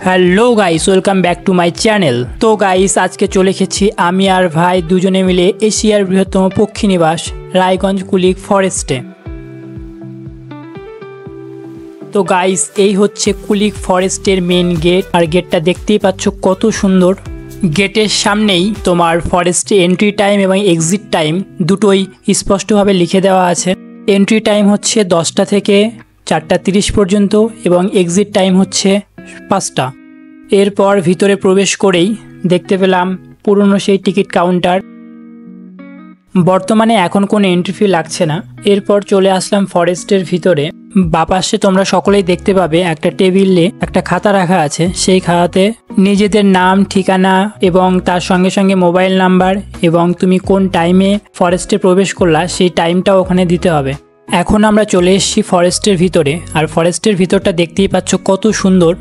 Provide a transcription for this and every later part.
Hello guys, welcome back to my channel. তো guys, আজকে চলে এসেছি আমি আর ভাই দুজনে মিলে এশিয়ার বৃহত্তম পক্ষী নিবাস রায়গঞ্জ কুলিক ফরেস্টে। তো গাইস, এই হচ্ছে কুলিক ফরেস্টের মেন গেট, আর গেটটা দেখতেই পাচ্ছ কত সুন্দর। গেটের সামনেই তোমার ফরেস্টে এন্ট্রি টাইম এবং এক্সিট টাইম দুটোই স্পষ্টভাবে লিখে দেওয়া আছে। এন্ট্রি টাইম হচ্ছে 10টা থেকে 4টা 30 পর্যন্ত এবং এক্সিট টাইম হচ্ছে 5টা। এরপর ভিতরে প্রবেশ করেই দেখতে পেলাম পুরনো সেই টিকিট কাউন্টার। বর্তমানে এখন কোনো এন্ট্রি ফি লাগছে না। এরপর চলে আসলাম ফরেস্টের ভিতরে। বাপাশে তোমরা সকলেই দেখতে পাবে একটা টেবিলে একটা খাতা রাখা আছে। সেই খাতাতে নিজেদের নাম, ঠিকানা এবং তার সঙ্গে সঙ্গে মোবাইল নাম্বার এবং তুমি কোন টাইমে ফরেস্টে প্রবেশ করলা সেই টাইমটাও ওখানে দিতে হবে। এখন আমরা চলে এসেছি ফরেস্টের ভিতরে, আর ফরেস্টের ভিতরটা দেখতেই পাচ্ছ কত সুন্দর।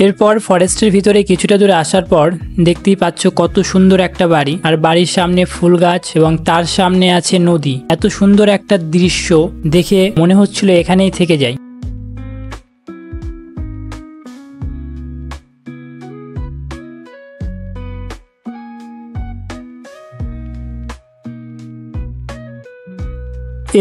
এরপর ফরেস্টের ভিতরে কিছুটা দূরে আসার পর দেখতেই পাচ্ছ কত সুন্দর একটা বাড়ি, আর বাড়ির সামনে ফুল গাছ এবং তার সামনে আছে নদী। এত সুন্দর একটা দৃশ্য দেখে মনে হচ্ছিল এখানেই থেকে যাই।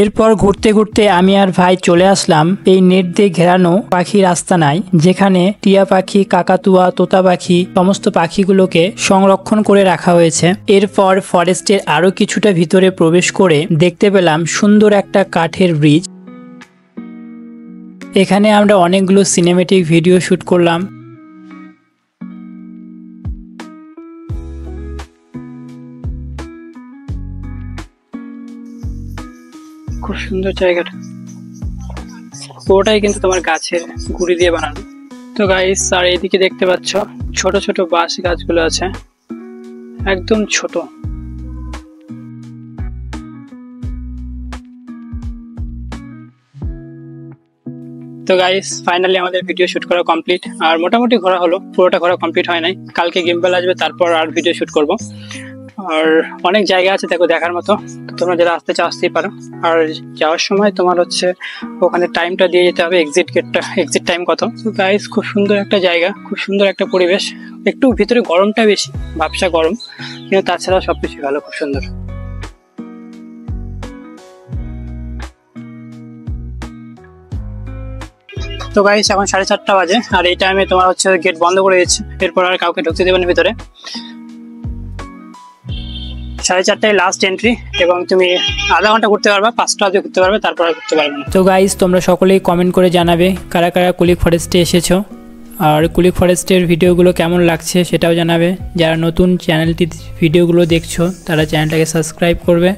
এরপর ঘুরতে ঘুরতে আমি আর ভাই চলে আসলাম এই নেট দিয়ে ঘেরানো পাখির আস্তানায়, যেখানে টিয়া পাখি, কাকাতুয়া, তোতা পাখি সমস্ত পাখিগুলোকে সংরক্ষণ করে রাখা হয়েছে। এরপর ফরেস্টের আরো কিছুটা ভিতরে প্রবেশ করে দেখতে পেলাম সুন্দর একটা কাঠের ব্রিজ। এখানে আমরা অনেকগুলো সিনেমেটিক ভিডিও শুট করলাম। খুব সুন্দর জায়গাটা, পুরোটাই কিন্তু তোমার গাছের গুঁড়ি দিয়ে বানানো। তো গাইস, আর এইদিকে দেখতে পাচ্ছ ছোট ছোট বাঁশ গাছগুলো আছে, একদম ছোট। তো গাইস, ফাইনালি আমাদের ভিডিও শুট করা কমপ্লিট। আর মোটামুটি ঘোরা হলো, পুরোটা ঘোরা কমপ্লিট হয় নাই। কালকে গিম্বল আসবে, তারপর আর ভিডিও শুট করব। আর অনেক জায়গা আছে দেখো দেখার মতো, তোমরা যারা আসতে চাও আসতেই পারো। আর যাওয়ার সময় তোমার হচ্ছে ওখানে টাইমটা দিয়ে যেতে হবে, এক্সিট টাইম কত। তো গাইস, খুব সুন্দর একটা জায়গা, খুব সুন্দর একটা পরিবেশ। একটু ভিতরে গরমটা বেশি, ভাবসা গরম, কিন্তু তাছাড়া সবকিছু ভালো, খুব সুন্দর। তো গাইস, এখন 4:30 বাজে, আর এই টাইমে তোমার হচ্ছে গেট বন্ধ করে দিচ্ছে। এরপর আর কাউকে ঢুকতে দেবে না ভিতরে। 4:30টায় লাস্ট এন্ট্রি, এবং তুমি আধা ঘন্টা ঘুরতে পারবা, 5টা অবধি ঘুরতে পারবে, তারপর আর ঘুরতে পারবে না। তো গাইস, তোমরা সকলেই কমেন্ট করে জানাবে কারা কারা কুলিক ফরেস্টে এসেছো, আর কুলিক ফরেস্টের ভিডিওগুলো কেমন লাগছে সেটাও জানাবে। যারা নতুন চ্যানেলটি ভিডিওগুলো দেখছো তারা চ্যানেলটাকে সাবস্ক্রাইব করবে।